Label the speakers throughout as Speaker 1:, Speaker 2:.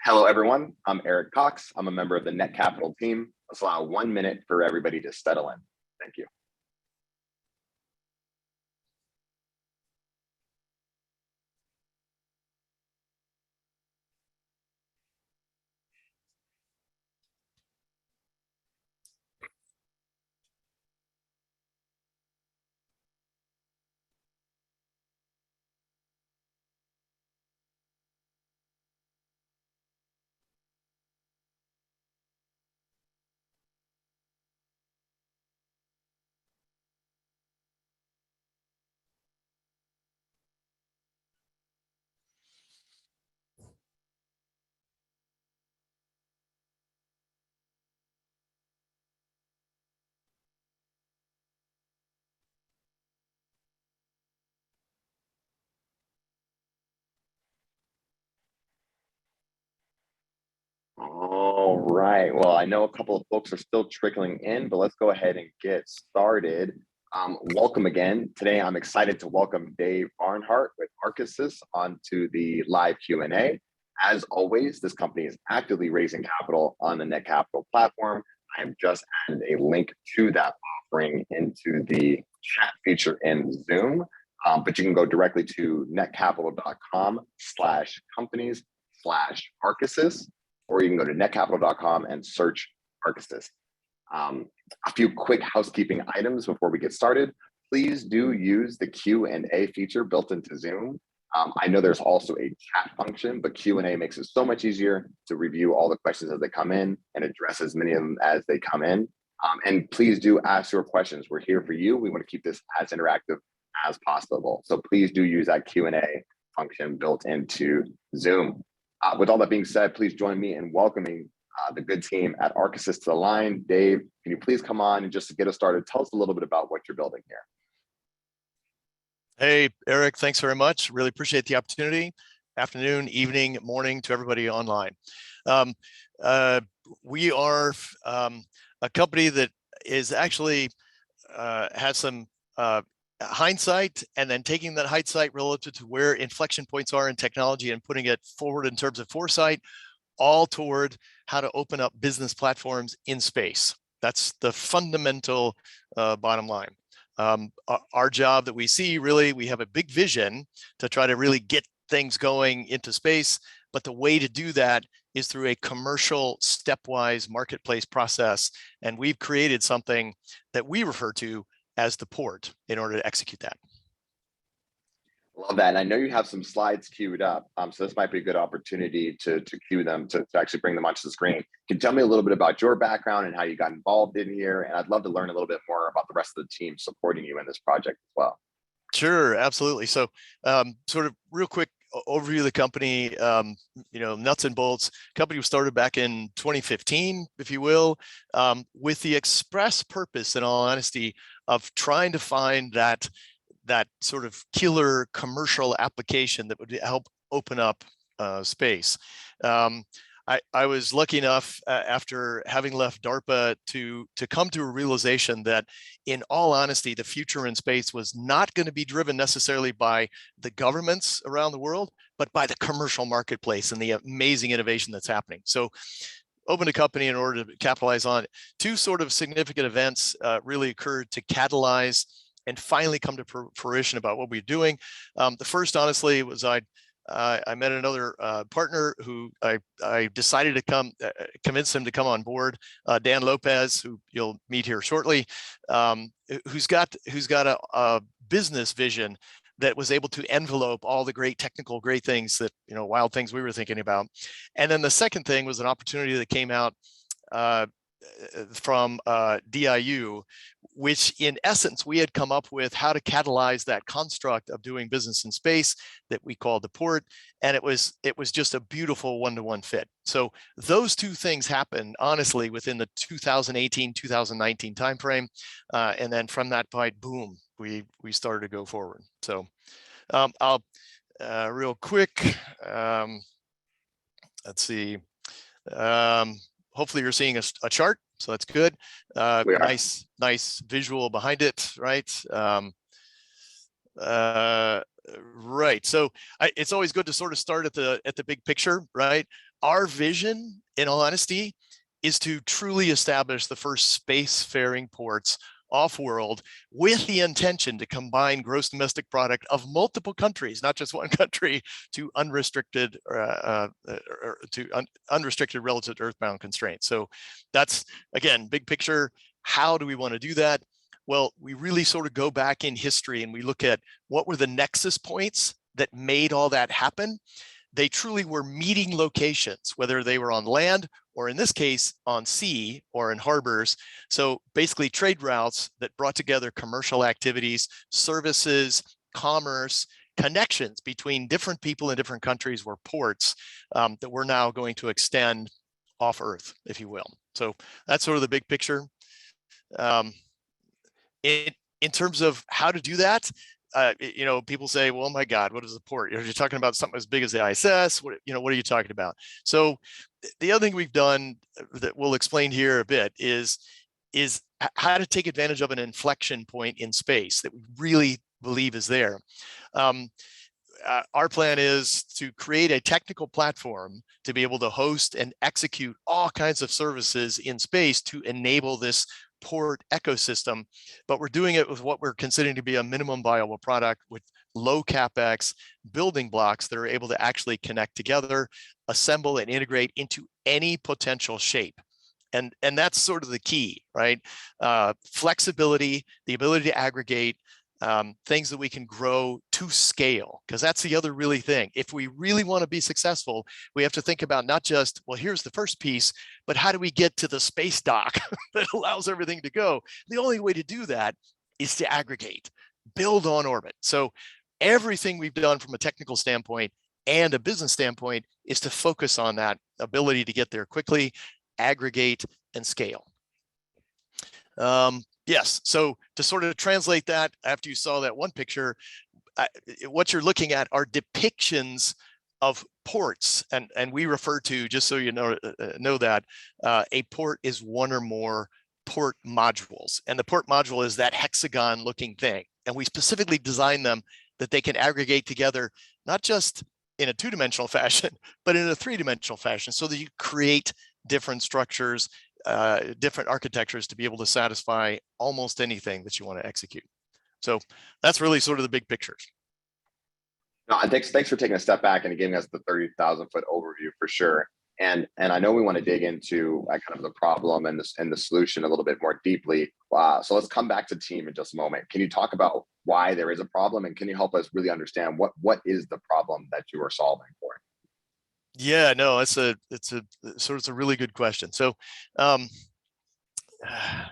Speaker 1: Hello, everyone. I'm Eric Cox. I'm a member of the Netcapital team. Let's allow 1 minute for everybody to settle in. Thank you. All right. Well, I know a couple of folks are still trickling in, but let's go ahead and get started. Welcome again. Today, I'm excited to welcome Dave Barnhart with Arkisys onto the live Q&A. As always, this company is actively raising capital on the Netcapital platform. I have just added a link to that offering into the chat feature in Zoom, but you can go directly to netcapital.com/companies/Arkisys. Or you can go to netcapital.com and search Arkisys. A few quick housekeeping items before we get started. Please do use the Q&A feature built into Zoom. I know there's also a chat function, but Q&A makes it so much easier to review all the questions as they come in and address as many of them as they come in. And please do ask your questions. We're here for you. We want to keep this as interactive as possible. So please do use that Q&A function built into Zoom. With all that being said, please join me in welcoming the good team at Arkisys to the line. Dave, can you please come on and just to get us started, tell us a little bit about what you're building here.
Speaker 2: Hey, Eric, thanks very much. Really appreciate the opportunity. Afternoon, evening, morning to everybody online. We are a company that is actually has some hindsight, and then taking that hindsight relative to where inflection points are in technology and putting it forward in terms of foresight, all toward how to open up business platforms in space. That's the fundamental bottom line. Our job that we see, really, we have a big vision to try to really get things going into space, but the way to do that is through a commercial stepwise marketplace process. And we've created something that we refer to as the port in order to execute that.
Speaker 1: Love that. And I know you have some slides queued up. So this might be a good opportunity to cue them, to actually bring them onto the screen. Can you tell me a little bit about your background and how you got involved in here? And I'd love to learn a little bit more about the rest of the team supporting you in this project as well.
Speaker 2: Sure, absolutely. So sort of real quick overview of the company, nuts and bolts. Company was started back in 2015, if you will, with the express purpose, in all honesty, of trying to find that sort of killer commercial application that would help open up space. I was lucky enough after having left DARPA to come to a realization that, in all honesty, the future in space was not going to be driven necessarily by the governments around the world, but by the commercial marketplace and the amazing innovation that's happening. So opened a company in order to capitalize on it. Two sort of significant events really occurred to catalyze and finally come to fruition about what we're doing. The first, honestly, was I met another partner who I decided to convince him to come on board, Dan Lopez, who you'll meet here shortly, who's got a business vision that was able to envelope all the great things that, wild things we were thinking about. And then the second thing was an opportunity that came out from DIU, which in essence, we had come up with how to catalyze that construct of doing business in space that we called the port. And it was just a beautiful one-to-one fit. So those two things happened, honestly, within the 2018, 2019 timeframe. And then from that point, boom, we started to go forward. So I'll real quick, let's see. Hopefully you're seeing a chart, so that's good. Nice visual behind it, right? Right. So it's always good to sort of start at the big picture, right? Our vision, in all honesty, is to truly establish the first spacefaring ports off-world with the intention to combine gross domestic product of multiple countries, not just one country, to unrestricted unrestricted relative to earthbound constraints. So that's, again, big picture. How do we want to do that? Well, we really sort of go back in history and we look at what were the nexus points that made all that happen. They truly were meeting locations, whether they were on land or in this case on sea or in harbors. So basically trade routes that brought together commercial activities, services, commerce, connections between different people in different countries were ports that we're now going to extend off Earth, if you will. So that's sort of the big picture. In terms of how to do that, you know, people say, well, oh my God, what is a port? You're talking about something as big as the ISS. What are you talking about? So the other thing we've done that we'll explain here a bit is how to take advantage of an inflection point in space that we really believe is there. Our plan is to create a technical platform to be able to host and execute all kinds of services in space to enable this port ecosystem, but we're doing it with what we're considering to be a minimum viable product with low capex building blocks that are able to actually connect together, assemble and integrate into any potential shape. And that's sort of the key, right? Flexibility, the ability to aggregate, things that we can grow to scale, because that's the other really thing. If we really want to be successful, we have to think about not just, well, here's the first piece, but how do we get to the space dock that allows everything to go? The only way to do that is to aggregate, build on orbit. So everything we've done from a technical standpoint and a business standpoint is to focus on that ability to get there quickly, aggregate, and scale. Yes, so to sort of translate that, after you saw that one picture, what you're looking at are depictions of ports, and we refer to, just so you know that, a port is one or more port modules, and the port module is that hexagon looking thing, and we specifically designed them that they can aggregate together, not just in a two-dimensional fashion, but in a three-dimensional fashion, so that you create different structures, different architectures to be able to satisfy almost anything that you want to execute. So that's really sort of the big pictures.
Speaker 1: No, and thanks for taking a step back and giving us the 30,000 foot overview for sure. And I know we want to dig into kind of the problem and the solution a little bit more deeply. So let's come back to team in just a moment. Can you talk about why there is a problem, and can you help us really understand what is the problem that you are solving for?
Speaker 2: Yeah, no, it's a really good question. So,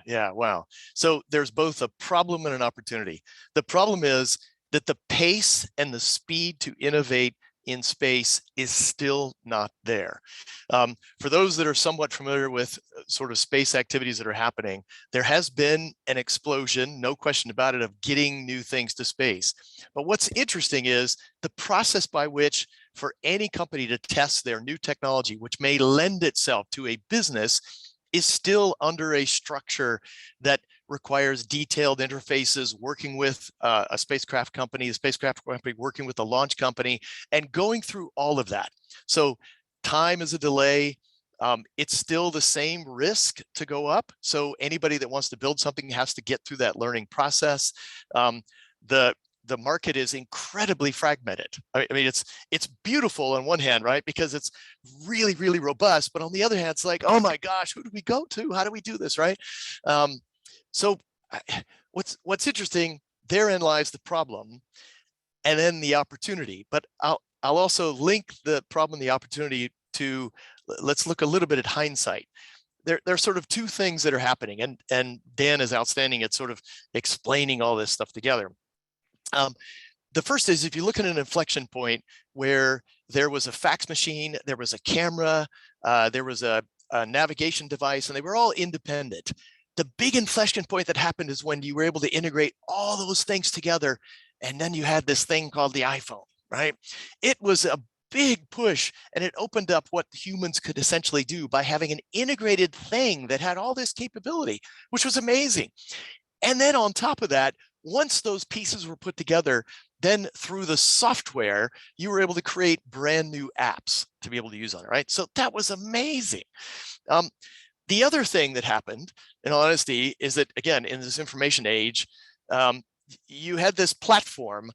Speaker 2: yeah, wow. So there's both a problem and an opportunity. The problem is that the pace and the speed to innovate in space is still not there. For those that are somewhat familiar with sort of space activities that are happening, there has been an explosion, no question about it, of getting new things to space. But what's interesting is the process by which for any company to test their new technology, which may lend itself to a business, is still under a structure that requires detailed interfaces, working with a spacecraft company, working with the launch company, and going through all of that. So time is a delay. It's still the same risk to go up. So anybody that wants to build something has to get through that learning process. The market is incredibly fragmented. I mean, it's beautiful on one hand, right? Because it's really, really robust. But on the other hand, it's like, oh my gosh, who do we go to? How do we do this, right? So what's interesting, therein lies the problem and then the opportunity. But I'll also link the problem and the opportunity to, let's look a little bit at hindsight. There are sort of two things that are happening, and Dan is outstanding at sort of explaining all this stuff together. The first is, if you look at an inflection point where there was a fax machine, there was a camera, there was a navigation device, and they were all independent. The big inflection point that happened is when you were able to integrate all those things together, and then you had this thing called the iPhone, right? It was a big push, and it opened up what humans could essentially do by having an integrated thing that had all this capability, which was amazing. And then on top of that, once those pieces were put together, then through the software, you were able to create brand new apps to be able to use on it, right? So that was amazing. The other thing that happened, in all honesty, is that, again, in this information age, you had this platform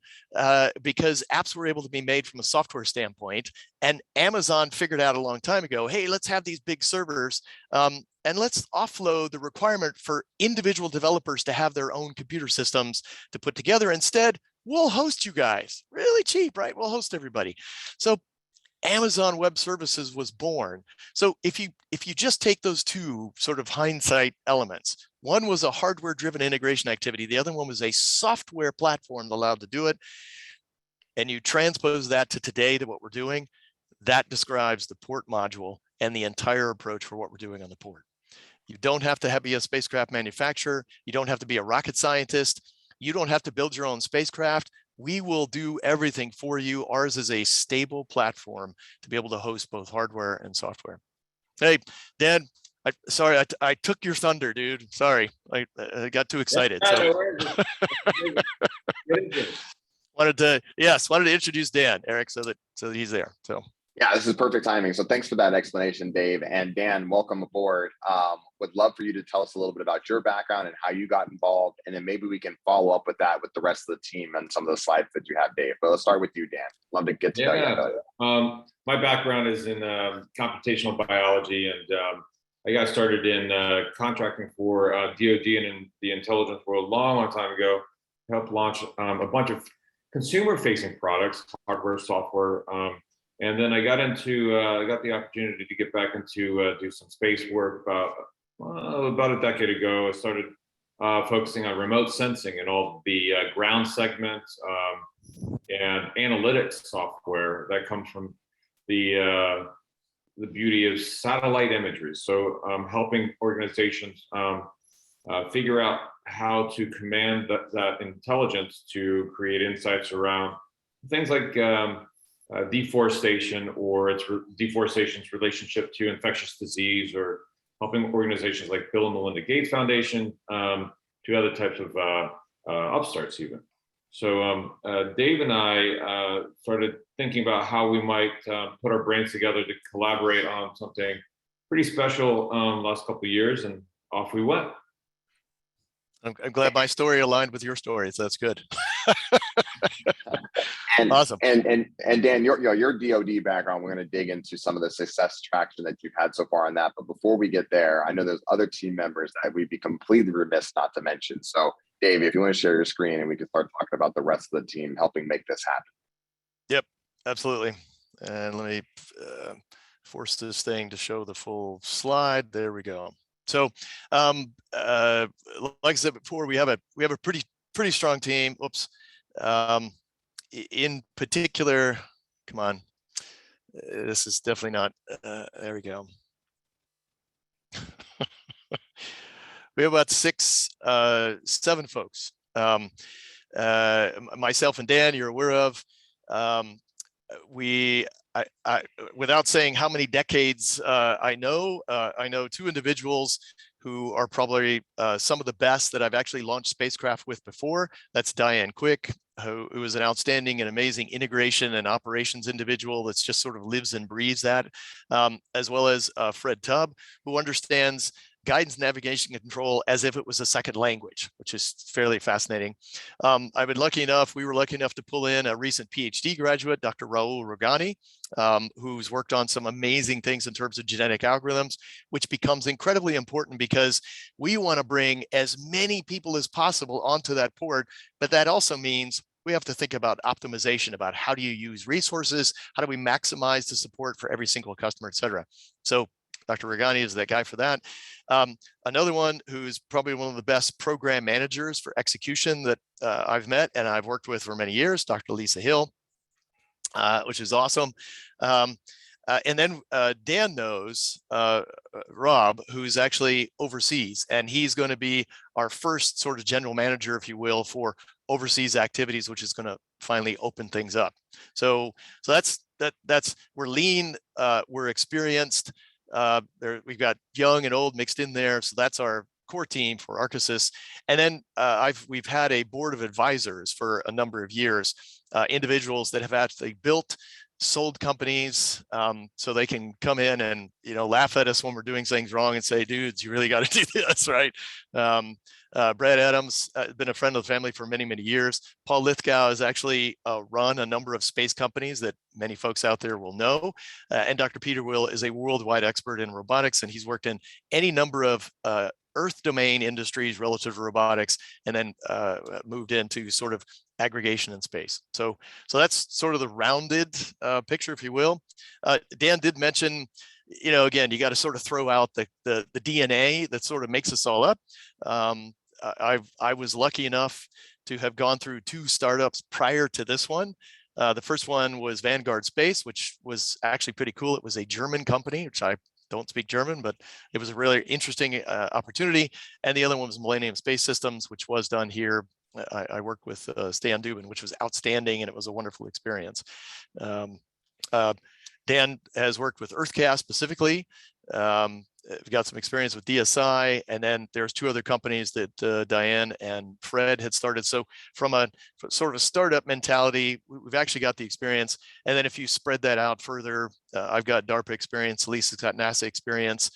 Speaker 2: because apps were able to be made from a software standpoint, and Amazon figured out a long time ago, hey, let's have these big servers and let's offload the requirement for individual developers to have their own computer systems to put together. Instead, we'll host you guys really cheap, right? We'll host everybody. So Amazon Web Services was born. So if you just take those two sort of hindsight elements, one was a hardware-driven integration activity, the other one was a software platform that allowed to do it, and you transpose that to today to what we're doing, that describes the port module and the entire approach for what we're doing on the port. You don't have to be a spacecraft manufacturer. You don't have to be a rocket scientist. You don't have to build your own spacecraft. We will do everything for you. Ours is a stable platform to be able to host both hardware and software. Hey, Dan, sorry, I took your thunder, dude. Sorry, I got too excited.
Speaker 3: Yeah,
Speaker 2: so.
Speaker 3: no worries.
Speaker 2: wanted to introduce Dan, Eric, so that he's there. So.
Speaker 1: Yeah, this is perfect timing. So thanks for that explanation, Dave. And Dan, welcome aboard. Would love for you to tell us a little bit about your background and how you got involved. And then maybe we can follow up with that with the rest of the team and some of the slides that you have, Dave. But let's start with you, Dan. Love to get to know you about it.
Speaker 3: My background is in computational biology, and I got started in contracting for DoD and in the intelligence world a long time ago. Helped launch a bunch of consumer-facing products, hardware, software. And then I got the opportunity to get back into do some space work about a decade ago. I started focusing on remote sensing and all the ground segments and analytics software that comes from the beauty of satellite imagery. So helping organizations figure out how to command that intelligence to create insights around things like deforestation or deforestation's relationship to infectious disease, or helping organizations like Bill and Melinda Gates Foundation to other types of upstarts even. So Dave and I started thinking about how we might put our brains together to collaborate on something pretty special last couple of years, and off we went.
Speaker 2: I'm glad my story aligned with your story, so that's good.
Speaker 1: And,
Speaker 2: awesome.
Speaker 1: And Dan, your DoD background, we're going to dig into some of the success traction that you've had so far on that. But before we get there, I know there's other team members that we'd be completely remiss not to mention. So Dave, if you want to share your screen and we can start talking about the rest of the team helping make this happen.
Speaker 2: Yep, absolutely. And let me force this thing to show the full slide. There we go. So like I said before, we have a pretty strong team. Oops. In particular, come on, this is definitely not, there we go. We have about 7 folks. Myself and Dan, you're aware of. Without saying how many decades I know 2 individuals who are probably some of the best that I've actually launched spacecraft with before. That's Diane Quick, who is an outstanding and amazing integration and operations individual that's just sort of lives and breathes that, as well as Fred Tubb, who understands guidance, navigation, and control as if it was a second language, which is fairly fascinating. We were lucky enough to pull in a recent PhD graduate, Dr. Raul Rogani, who's worked on some amazing things in terms of genetic algorithms, which becomes incredibly important because we want to bring as many people as possible onto that port, but that also means we have to think about optimization, about how do you use resources, how do we maximize the support for every single customer, et cetera. So Dr. Rogani is that guy for that. Another one who's probably one of the best program managers for execution that I've met and I've worked with for many years, Dr. Lisa Hill, which is awesome. And then Dan knows Rob, who's actually overseas, and he's going to be our first sort of general manager, if you will, for overseas activities, which is going to finally open things up. So that's we're lean, we're experienced. We've got young and old mixed in there, so that's our core team for Arkisys. And then we've had a board of advisors for a number of years, individuals that have actually built, sold companies, so they can come in and laugh at us when we're doing things wrong and say, dudes, you really got to do this, right? Brad Adams has been a friend of the family for many, many years. Paul Lithgow has actually run a number of space companies that many folks out there will know. And Dr. Peter Will is a worldwide expert in robotics, and he's worked in any number of Earth domain industries relative to robotics, and then moved into sort of aggregation in space. So that's sort of the rounded picture, if you will. Dan did mention, again, you got to sort of throw out the DNA that sort of makes us all up. I was lucky enough to have gone through 2 startups prior to this one. The first one was Vanguard Space, which was actually pretty cool. It was a German company, which I don't speak German, but it was a really interesting opportunity. And the other one was Millennium Space Systems, which was done here. I worked with Stan Dubin, which was outstanding, and it was a wonderful experience. Dan has worked with EarthCast specifically. We've got some experience with DSI, and then there's 2 other companies that Diane and Fred had started. So from a sort of a startup mentality, we've actually got the experience. And then if you spread that out further, I've got DARPA experience, Lisa's got NASA experience.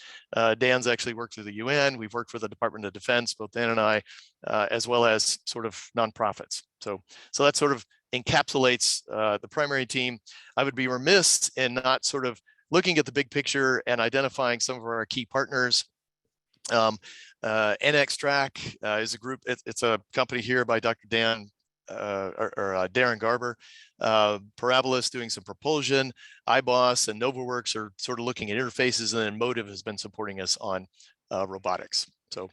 Speaker 2: Dan's actually worked through the UN. We've worked for the Department of Defense, both Dan and I, as well as sort of nonprofits. So that sort of encapsulates the primary team. I would be remiss in not sort of looking at the big picture and identifying some of our key partners. NXTrack is a group. It's a company here by Dr. Dan Darren Garber. Parabolis doing some propulsion. iBoss and NovaWorks are sort of looking at interfaces, and then Motive has been supporting us on robotics. So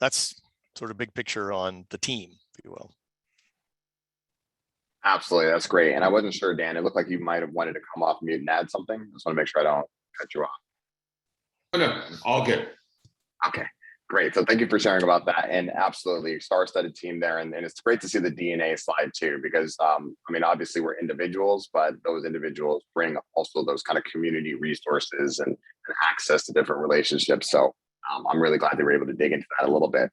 Speaker 2: that's sort of big picture on the team, if you will.
Speaker 1: Absolutely, that's great. And I wasn't sure, Dan, it looked like you might have wanted to come off mute and add something. Just want to make sure I don't cut you off.
Speaker 3: Oh, no, all good.
Speaker 1: Okay, great. So thank you for sharing about that. And absolutely, star-studded team there. And it's great to see the DNA slide too, because I mean, obviously we're individuals, but those individuals bring also those kind of community resources and access to different relationships. So I'm really glad they were able to dig into that a little bit.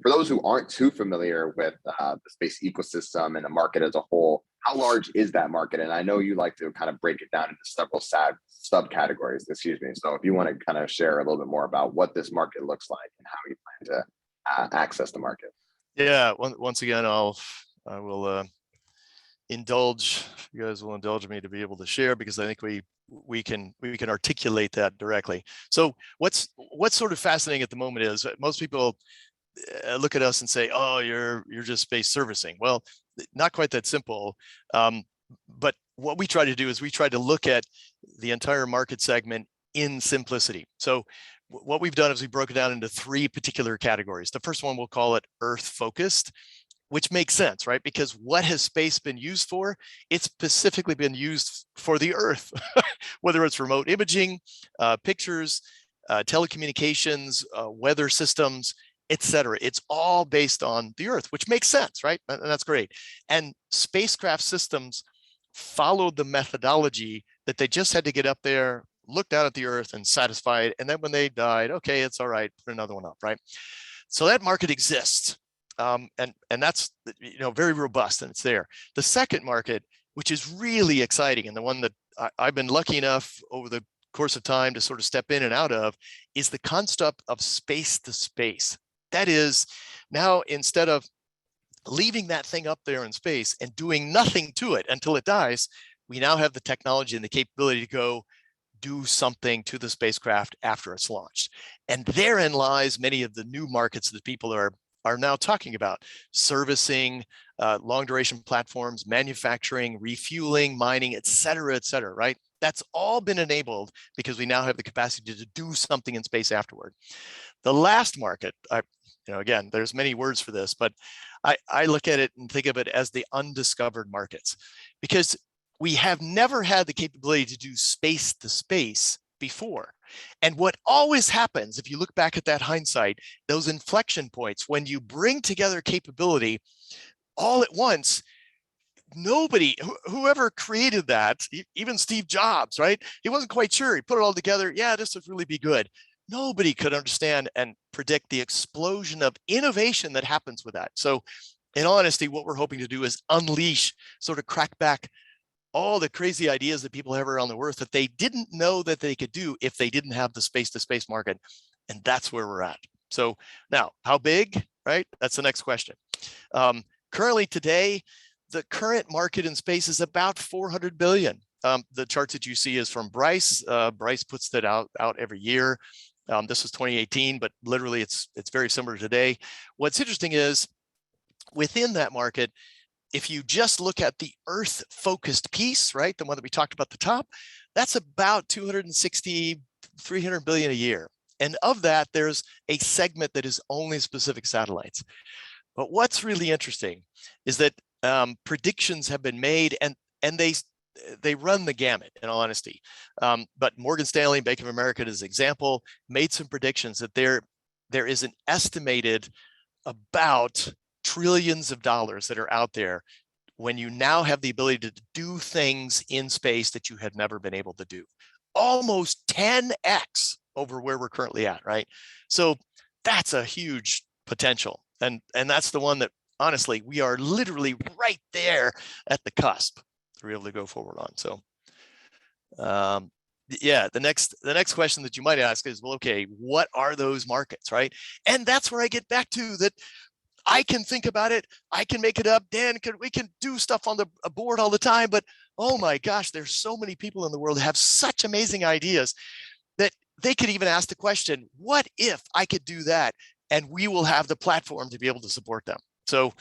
Speaker 1: For those who aren't too familiar with the space ecosystem and the market as a whole, how large is that market? And I know you like to kind of break it down into several subcategories, excuse me. So if you want to kind of share a little bit more about what this market looks like and how you plan to access the market.
Speaker 2: Yeah, once again, I will indulge, you guys will indulge me to be able to share, because I think we can articulate that directly. So what's sort of fascinating at the moment is most people look at us and say, oh, you're just space servicing. Well, not quite that simple. But what we try to do is we try to look at the entire market segment in simplicity. So what we've done is we broke it down into 3 particular categories. The first one, we'll call it Earth focused, which makes sense, right? Because what has space been used for? It's specifically been used for the Earth, whether it's remote imaging, pictures, telecommunications, weather systems, etc. It's all based on the Earth, which makes sense, right? And that's great. And spacecraft systems followed the methodology that they just had to get up there, look down at the Earth and satisfy it. And then when they died, okay, it's all right, put another one up, right? So that market exists. And that's very robust, and it's there. The second market, which is really exciting, and the one that I've been lucky enough over the course of time to sort of step in and out of, is the concept of space to space. That is, now instead of leaving that thing up there in space and doing nothing to it until it dies, we now have the technology and the capability to go do something to the spacecraft after it's launched. And therein lies many of the new markets that people are now talking about: servicing, long duration platforms, manufacturing, refueling, mining, et cetera, right? That's all been enabled because we now have the capacity to do something in space afterward. The last market, again, there's many words for this, but I look at it and think of it as the undiscovered markets, because we have never had the capability to do space to space before. And what always happens, if you look back at that hindsight, those inflection points, when you bring together capability all at once, nobody, whoever created that, even Steve Jobs, right? He wasn't quite sure. He put it all together. Yeah, this would really be good. nobody could understand and predict the explosion of innovation that happens with that. So in honesty, what we're hoping to do is unleash, sort of crack back all the crazy ideas that people have around the earth that they didn't know that they could do if they didn't have the space-to-space market. And that's where we're at. So now, how big, right? That's the next question. Currently today, the current market in space is about 400 billion. The charts that you see is from Bryce. Bryce puts that out every year. This was 2018, but literally it's very similar today. What's interesting is within that market, if you just look at the Earth focused piece, right, the one that we talked about at the top, that's about 260, 300 billion a year. And of that, there's a segment that is only specific satellites. But what's really interesting is that predictions have been made, and they run the gamut, in all honesty. But Morgan Stanley, Bank of America, as an example, made some predictions that there is an estimated about trillions of dollars that are out there when you now have the ability to do things in space that you had never been able to do. Almost 10x over where we're currently at, right? So that's a huge potential. And that's the one that, honestly, we are literally right there at the cusp to be able to go forward on. So yeah, the next question that you might ask is, well, okay, what are those markets, right? And that's where I get back to that. I can think about it. I can make it up. Dan, we can do stuff on the board all the time, but oh my gosh, there's so many people in the world that have such amazing ideas that they could even ask the question, what if I could do that? And we will have the platform to be able to support them. So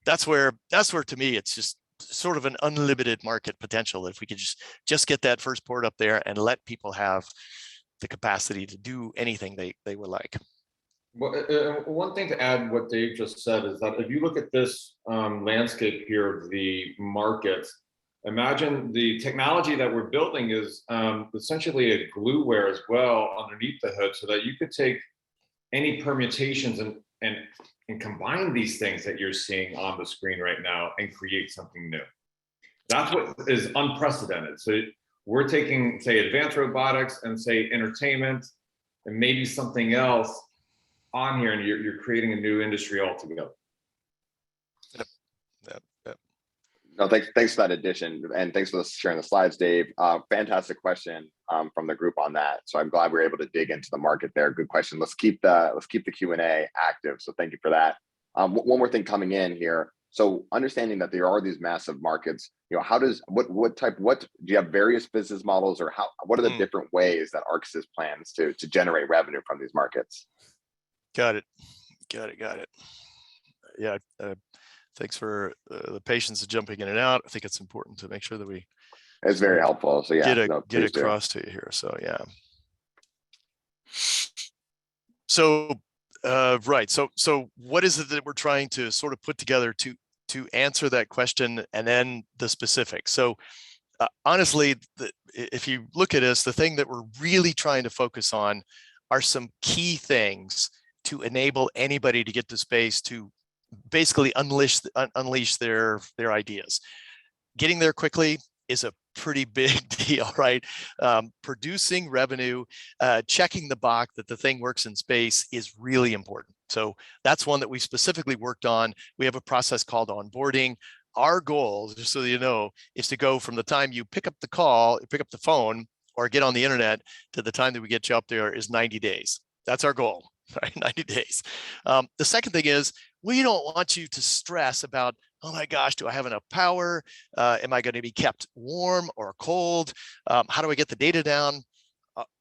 Speaker 2: that's where to me, it's just sort of an unlimited market potential. If we could just get that first port up there and let people have the capacity to do anything they would like.
Speaker 3: Well, one thing to add what Dave just said is that if you look at this landscape here of the market, imagine the technology that we're building is essentially a glueware as well underneath the hood, so that you could take any permutations and combine these things that you're seeing on the screen right now and create something new. That's what is unprecedented. So we're taking, say, advanced robotics and say entertainment and maybe something else on here, and you're creating a new industry altogether.
Speaker 2: Yep.
Speaker 1: No, thanks for that addition, and thanks for sharing the slides, Dave. Fantastic question from the group on that. So I'm glad we were able to dig into the market there. Good question. Let's keep the Q&A active. So thank you for that. One more thing coming in here. So understanding that there are these massive markets, how does what do you have various business models, or what are the different ways that Arkisys plans to generate revenue from these markets?
Speaker 2: Got it. Yeah. Thanks for the patience of jumping in and out. I think it's important to make sure that we.
Speaker 1: It's very helpful. So yeah,
Speaker 2: get across to you here. So yeah. So right. So what is it that we're trying to sort of put together to answer that question, and then the specifics? So honestly, if you look at us, the thing that we're really trying to focus on are some key things to enable anybody to get to space to basically unleash their ideas. Getting there quickly is a pretty big deal, right? Producing revenue, checking the box that the thing works in space is really important. So that's one that we specifically worked on. We have a process called onboarding. Our goal, just so you know, is to go from the time you pick up the phone or get on the internet to the time that we get you up there is 90 days. That's our goal, right? 90 days. The second thing is, we don't want you to stress about, oh my gosh, do I have enough power? Am I going to be kept warm or cold? How do I get the data down?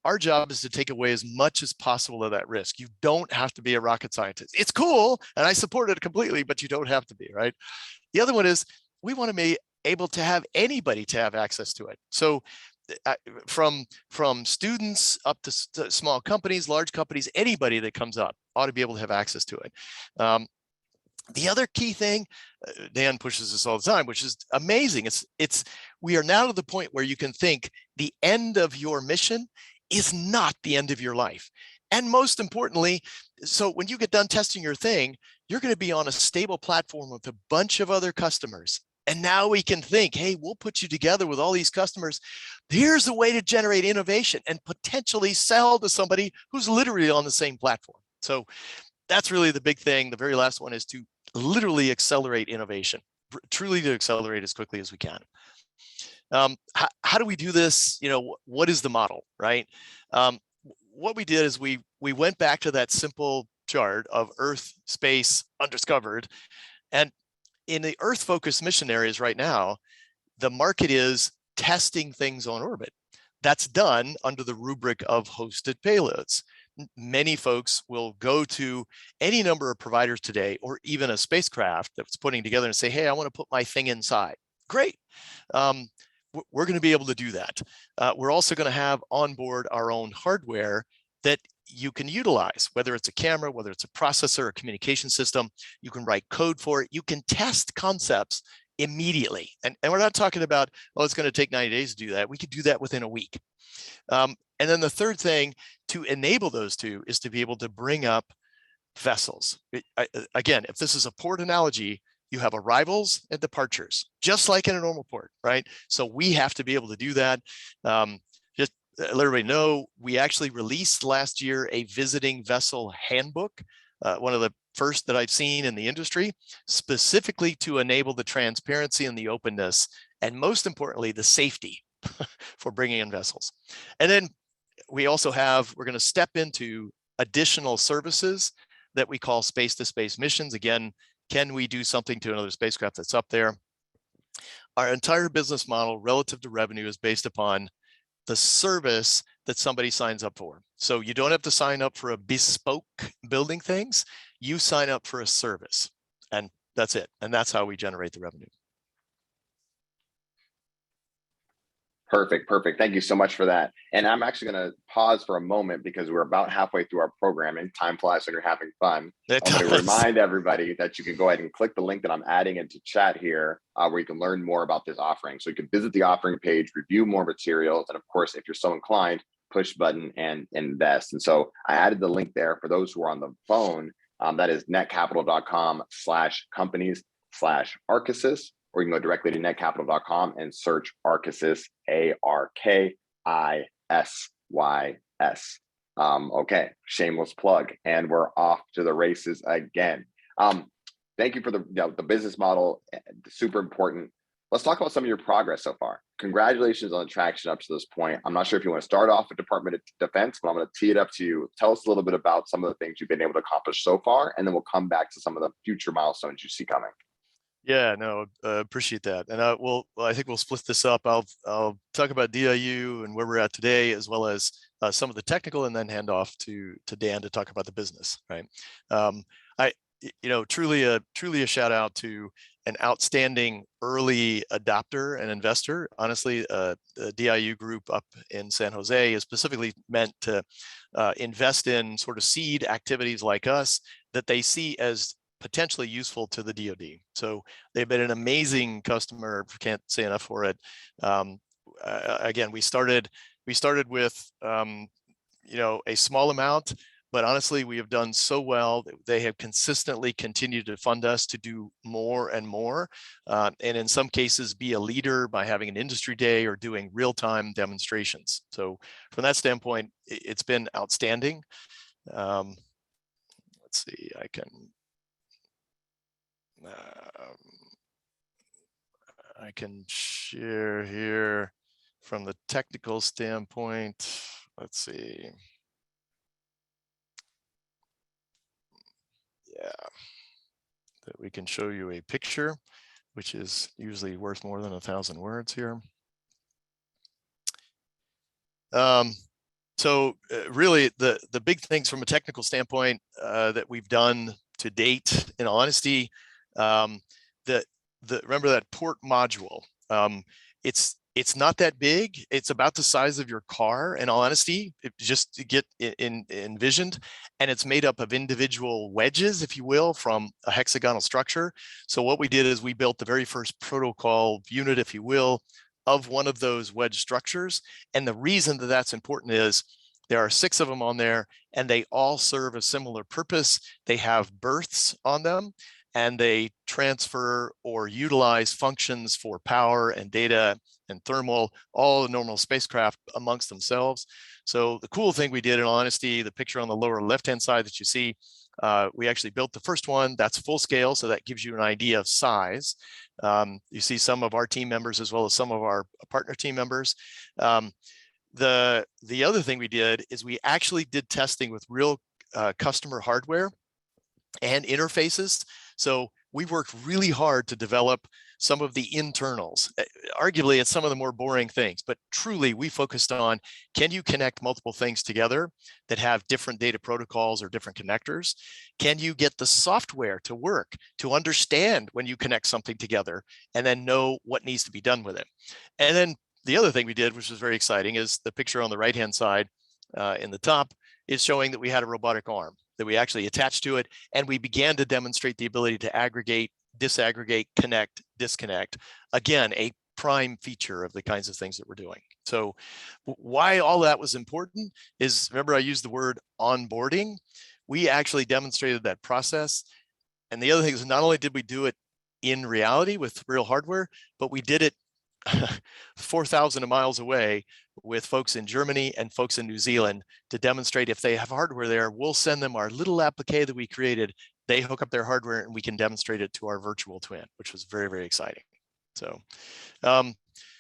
Speaker 2: Our job is to take away as much as possible of that risk. You don't have to be a rocket scientist. It's cool, and I support it completely, but you don't have to be, right? The other one is, we want to be able to have anybody to have access to it. So from students up to small companies, large companies, anybody that comes up ought to be able to have access to it. The other key thing, Dan pushes this all the time, which is amazing. We are now to the point where you can think the end of your mission is not the end of your life. And most importantly, so when you get done testing your thing, you're going to be on a stable platform with a bunch of other customers. And now we can think, hey, we'll put you together with all these customers. Here's a way to generate innovation and potentially sell to somebody who's literally on the same platform. So that's really the big thing. The very last one is to literally accelerate innovation, truly to accelerate as quickly as we can. How do we do this? What is the model, right? What we did is we went back to that simple chart of Earth, space, undiscovered. And in the Earth-focused mission areas right now, the market is testing things on orbit. That's done under the rubric of hosted payloads. Many folks will go to any number of providers today, or even a spacecraft that's putting together and say, hey, I want to put my thing inside. Great. We're going to be able to do that. We're also going to have on board our own hardware that you can utilize, whether it's a camera, whether it's a processor, a communication system. You can write code for it. You can test concepts immediately. And we're not talking about, oh, it's going to take 90 days to do that. We could do that within a week. And then the third thing to enable those two is to be able to bring up vessels. Again, if this is a port analogy, you have arrivals and departures, just like in a normal port, right? So we have to be able to do that. Just let everybody know, we actually released last year a visiting vessel handbook, one of the first that I've seen in the industry, specifically to enable the transparency and the openness, and most importantly, the safety for bringing in vessels. And then we also have, we're going to step into additional services that we call space-to-space missions. Again, can we do something to another spacecraft that's up there? Our entire business model relative to revenue is based upon the service that somebody signs up for. So you don't have to sign up for a bespoke building things. You sign up for a service, and that's it. And that's how we generate the revenue.
Speaker 1: Perfect, perfect. Thank you so much for that. And I'm actually going to pause for a moment because we're about halfway through our programming. Time flies when you're having fun. I'm going to remind everybody that you can go ahead and click the link that I'm adding into chat here, where you can learn more about this offering. So you can visit the offering page, review more materials, and of course, if you're so inclined, push button and invest. And so I added the link there for those who are on the phone. That is netcapital.com/companies/Arkisys. Or you can go directly to netcapital.com and search Arkisys, ARKISYS. Okay, shameless plug, and we're off to the races again. Thank you for the business model, super important. Let's talk about some of your progress so far. Congratulations on the traction up to this point. I'm not sure if you want to start off with Department of Defense, but I'm going to tee it up to you. Tell us a little bit about some of the things you've been able to accomplish so far, and then we'll come back to some of the future milestones you see coming.
Speaker 2: Yeah, no, appreciate that. And I think we'll split this up. I'll talk about DIU and where we're at today, as well as some of the technical, and then hand off to Dan to talk about the business, right? Truly a shout out to an outstanding early adopter and investor. Honestly, the DIU group up in San Jose is specifically meant to invest in sort of seed activities like us that they see as potentially useful to the DoD. So they've been an amazing customer. Can't say enough for it. Again, we started with a small amount, but honestly, we have done so well. They have consistently continued to fund us to do more and more, and in some cases be a leader by having an industry day or doing real-time demonstrations. So from that standpoint, it's been outstanding. Let's see, I can share here from the technical standpoint. Let's see. Yeah, that we can show you a picture, which is usually worth more than 1,000 words here. So really the big things from a technical standpoint that we've done to date, in all honesty, remember that port module, it's not that big. It's about the size of your car, in all honesty, just to get envisioned. And it's made up of individual wedges, if you will, from a hexagonal structure. So what we did is we built the very first protocol unit, if you will, of one of those wedge structures. And the reason that that's important is there are 6 of them on there, and they all serve a similar purpose. They have berths on them. and they transfer or utilize functions for power and data and thermal, all the normal spacecraft amongst themselves. So the cool thing we did, in all honesty, the picture on the lower left-hand side that you see, we actually built the first one. That's full scale, so that gives you an idea of size. You see some of our team members as well as some of our partner team members. The other thing we did is we actually did testing with real customer hardware and interfaces. So we worked really hard to develop some of the internals. Arguably, it's some of the more boring things, but truly we focused on, can you connect multiple things together that have different data protocols or different connectors? Can you get the software to work, to understand when you connect something together and then know what needs to be done with it? And then the other thing we did, which was very exciting, is the picture on the right-hand side in the top is showing that we had a robotic arm that we actually attached to it. And we began to demonstrate the ability to aggregate, disaggregate, connect, disconnect. Again, a prime feature of the kinds of things that we're doing. So why all that was important is, remember I used the word onboarding. We actually demonstrated that process. And the other thing is, not only did we do it in reality with real hardware, but we did it 4,000 miles away with folks in Germany and folks in New Zealand to demonstrate if they have hardware there, we'll send them our little applique that we created. They hook up their hardware and we can demonstrate it to our virtual twin, which was very, very exciting. So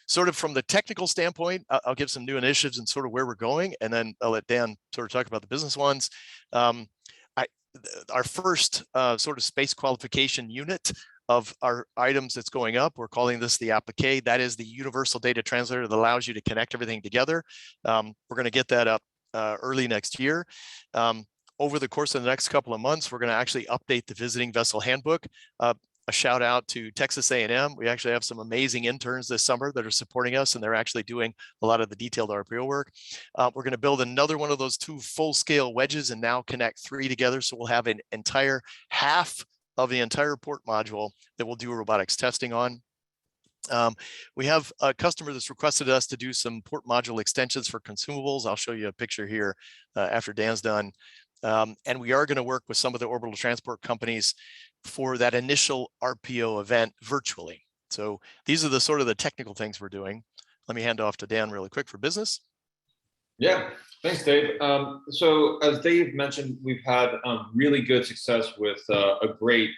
Speaker 2: sort of from the technical standpoint, I'll give some new initiatives and sort of where we're going, and then I'll let Dan sort of talk about the business ones. Our first sort of space qualification unit of our items that's going up, we're calling this the applique. That is the universal data translator that allows you to connect everything together. We're going to get that up early next year. Over the course of the next couple of months, we're going to actually update the visiting vessel handbook. A shout out to Texas A&M. We actually have some amazing interns this summer that are supporting us, and they're actually doing a lot of the detailed RPO work. We're going to build another one of those 2 full-scale wedges and now connect 3 together. So we'll have an entire half of the entire port module that we'll do robotics testing on. We have a customer that's requested us to do some port module extensions for consumables. I'll show you a picture here after Dan's done. And we are going to work with some of the orbital transport companies for that initial RPO event virtually. So these are the sort of the technical things we're doing. Let me hand off to Dan really quick for business.
Speaker 3: Yeah, thanks, Dave. So as Dave mentioned, we've had really good success with a great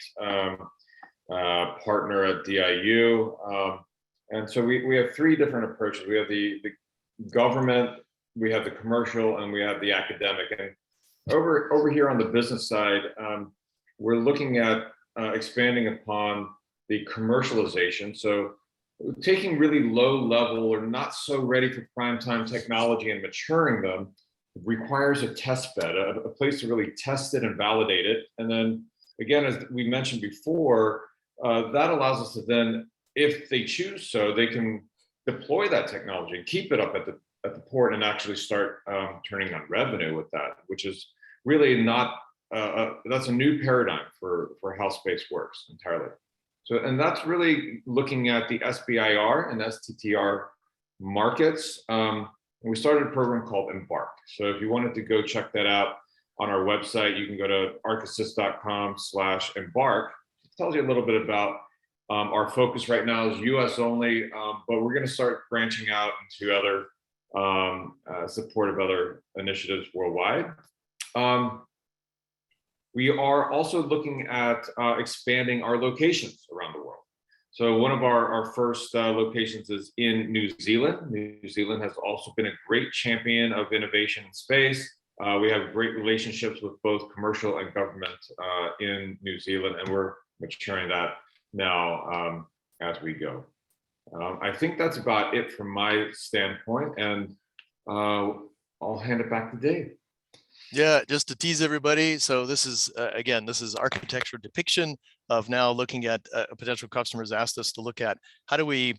Speaker 3: partner at DIU. And so we have 3 different approaches. We have the government, we have the commercial, and we have the academic. And over here on the business side, we're looking at expanding upon the commercialization. So taking really low level or not so ready for prime time technology and maturing them requires a test bed, a place to really test it and validate it. And then again, as we mentioned before, that allows us to then, if they choose so, they can deploy that technology and keep it up at the port and actually start turning on revenue with that, which is really not, that's a new paradigm for how space works entirely. So, and that's really looking at the SBIR and STTR markets. We started a program called Embark. So if you wanted to go check that out on our website, you can go to arkisys.com/embark. It tells you a little bit about our focus right now is US only, but we're going to start branching out into other support of other initiatives worldwide. We are also looking at expanding our locations around the world. So one of our first locations is in New Zealand. New Zealand has also been a great champion of innovation in space. We have great relationships with both commercial and government in New Zealand, and we're maturing that now as we go. I think that's about it from my standpoint, and I'll hand it back to Dave.
Speaker 2: Yeah, just to tease everybody. So this is, again, this is architecture depiction of now looking at potential customers asked us to look at how do we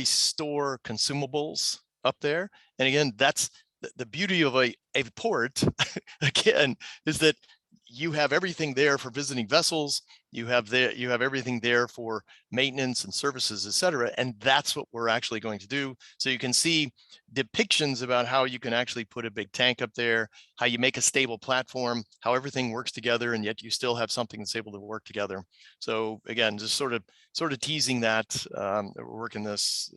Speaker 2: store consumables up there? And again, that's the beauty of a port, again, is that you have everything there for visiting vessels. You have everything there for maintenance and services, et cetera. And that's what we're actually going to do. So you can see depictions about how you can actually put a big tank up there, how you make a stable platform, how everything works together, and yet you still have something that's able to work together. So again, just sort of teasing that we're working this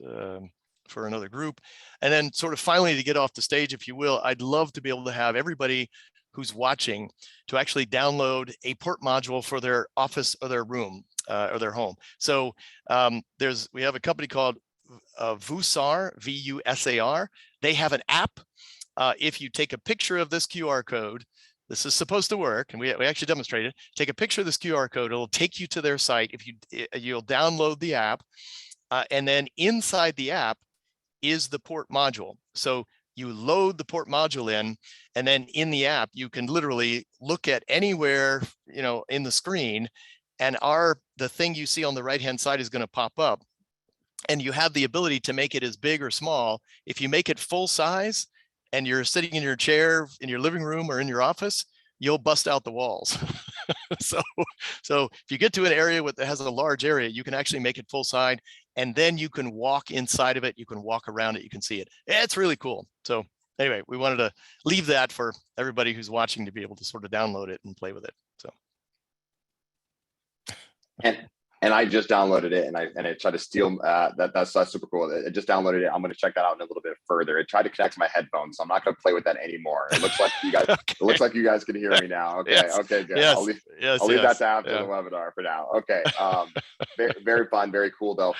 Speaker 2: for another group. And then sort of finally, to get off the stage, if you will, I'd love to be able to have everybody who's watching to actually download a port module for their office or their room or their home. So we have a company called VUSAR, VUSAR. They have an app. If you take a picture of this QR code, this is supposed to work, and we actually demonstrated. Take a picture of this QR code; it'll take you to their site. You'll download the app, and then inside the app is the port module. So you load the port module in, and then in the app, you can literally look at anywhere, in the screen, and the thing you see on the right-hand side is going to pop up, and you have the ability to make it as big or small. If you make it full size and you're sitting in your chair in your living room or in your office, you'll bust out the walls. So if you get to an area that has a large area, you can actually make it full size, and then you can walk inside of it. You can walk around it. You can see it. It's really cool. So anyway, we wanted to leave that for everybody who's watching to be able to sort of download it and play with it. So.
Speaker 1: And I just downloaded it, and I tried to steal that's super cool. I just downloaded it. I'm going to check that out in a little bit further. It tried to connect to my headphones, so I'm not going to play with that anymore. It looks like you guys. Okay. It looks like you guys can hear me now. Okay.
Speaker 2: Yes.
Speaker 1: Okay. Good.
Speaker 2: Yes.
Speaker 1: I'll leave
Speaker 2: yes.
Speaker 1: that to after the webinar for now. Okay. Very, very fun. Very cool though.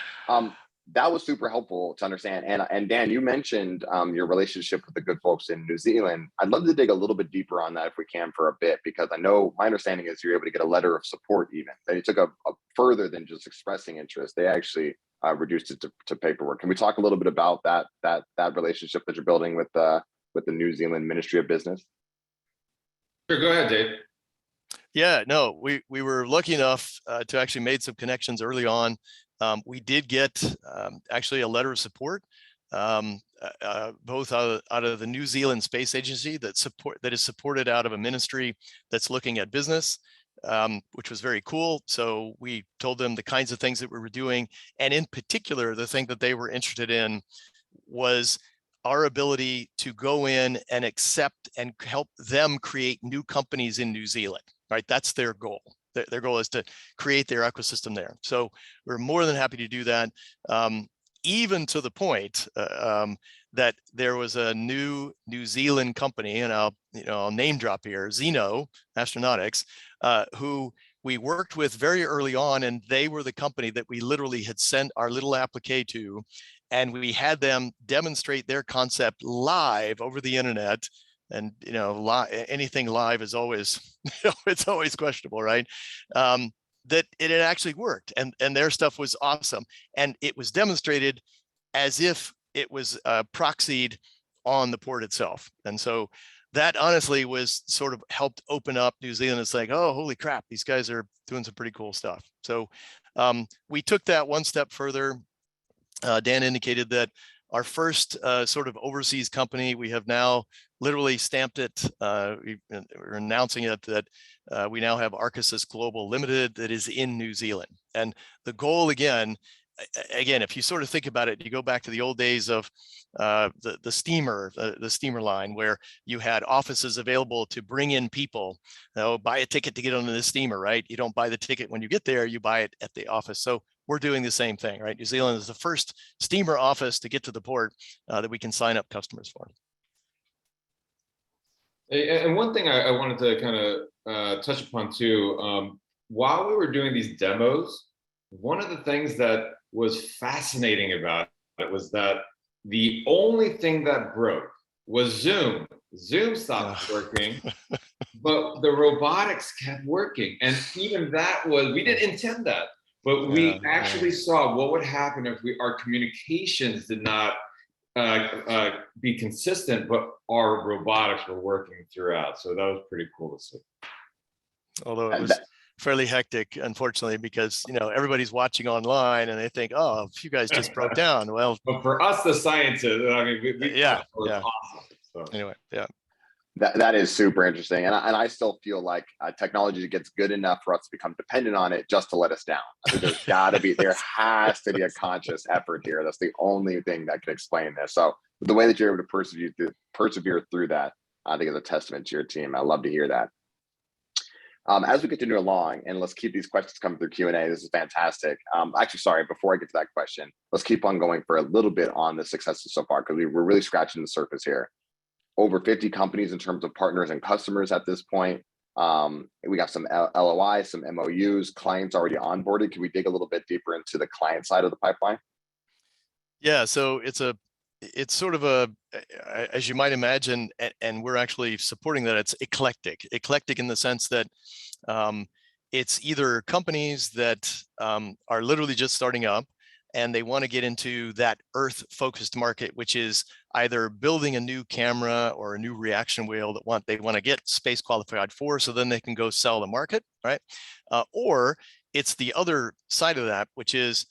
Speaker 1: That was super helpful to understand. And Dan, you mentioned your relationship with the good folks in New Zealand. I'd love to dig a little bit deeper on that if we can for a bit, because I know my understanding is you're able to get a letter of support even. They took a further than just expressing interest. They actually reduced it to paperwork. Can we talk a little bit about that relationship that you're building with the New Zealand Ministry of Business?
Speaker 3: Sure, go ahead, Dave.
Speaker 2: Yeah, no, we were lucky enough to actually made some connections early on. We did get actually a letter of support, both out of the New Zealand Space Agency that is supported out of a ministry that's looking at business, which was very cool. So we told them the kinds of things that we were doing, and in particular, the thing that they were interested in was our ability to go in and accept and help them create new companies in New Zealand. Right, that's their goal. Their goal is to create their ecosystem there. So we're more than happy to do that, even to the point that there was a New Zealand company, and I'll name drop here, Zeno Astronautics, who we worked with very early on, and they were the company that we literally had sent our little applique to, and we had them demonstrate their concept live over the internet. And anything live is always it's always questionable, right? That it had actually worked, and their stuff was awesome, and it was demonstrated as if it was proxied on the port itself. And so that honestly was sort of helped open up New Zealand. It's like, oh, holy crap, these guys are doing some pretty cool stuff. So we took that one step further. Dan indicated that our first sort of overseas company, we have now literally stamped it. We're announcing it that we now have Arkisys Global Limited that is in New Zealand. And the goal again, if you sort of think about it, you go back to the old days of the steamer line, where you had offices available to bring in people. Buy a ticket to get on the steamer, right? You don't buy the ticket when you get there, you buy it at the office. So we're doing the same thing, right? New Zealand is the first steamer office to get to the port that we can sign up customers for.
Speaker 3: And one thing I wanted to kind of touch upon too, while we were doing these demos, one of the things that was fascinating about it was that the only thing that broke was Zoom. Zoom stopped working, but the robotics kept working. And even that we didn't intend that. But we actually saw what would happen if our communications did not be consistent, but our robotics were working throughout. So that was pretty cool to see.
Speaker 2: Although it was fairly hectic, unfortunately, because everybody's watching online and they think, oh, you guys just broke down. Well,
Speaker 3: but for us, the scientists, I mean, we
Speaker 2: yeah.
Speaker 3: awesome. So.
Speaker 2: Anyway, yeah.
Speaker 1: That is super interesting, and I still feel like technology gets good enough for us to become dependent on it just to let us down. I think there has to be a conscious effort here. That's the only thing that can explain this. So the way that you're able to persevere through that, I think is a testament to your team. I love to hear that. As we continue along, and let's keep these questions coming through Q&A. This is fantastic. Actually, sorry, before I get to that question, let's keep on going for a little bit on the successes so far, because we're really scratching the surface here. Over 50 companies in terms of partners and customers at this point. We got some LOIs, some MOUs, clients already onboarded. Can we dig a little bit deeper into the client side of the pipeline?
Speaker 2: Yeah, so it's sort of a, as you might imagine, and we're actually supporting that, it's eclectic in the sense that it's either companies that are literally just starting up and they want to get into that earth focused market, which is either building a new camera or a new reaction wheel that they want to get space qualified for, so then they can go sell the market, right? Or it's the other side of that, which is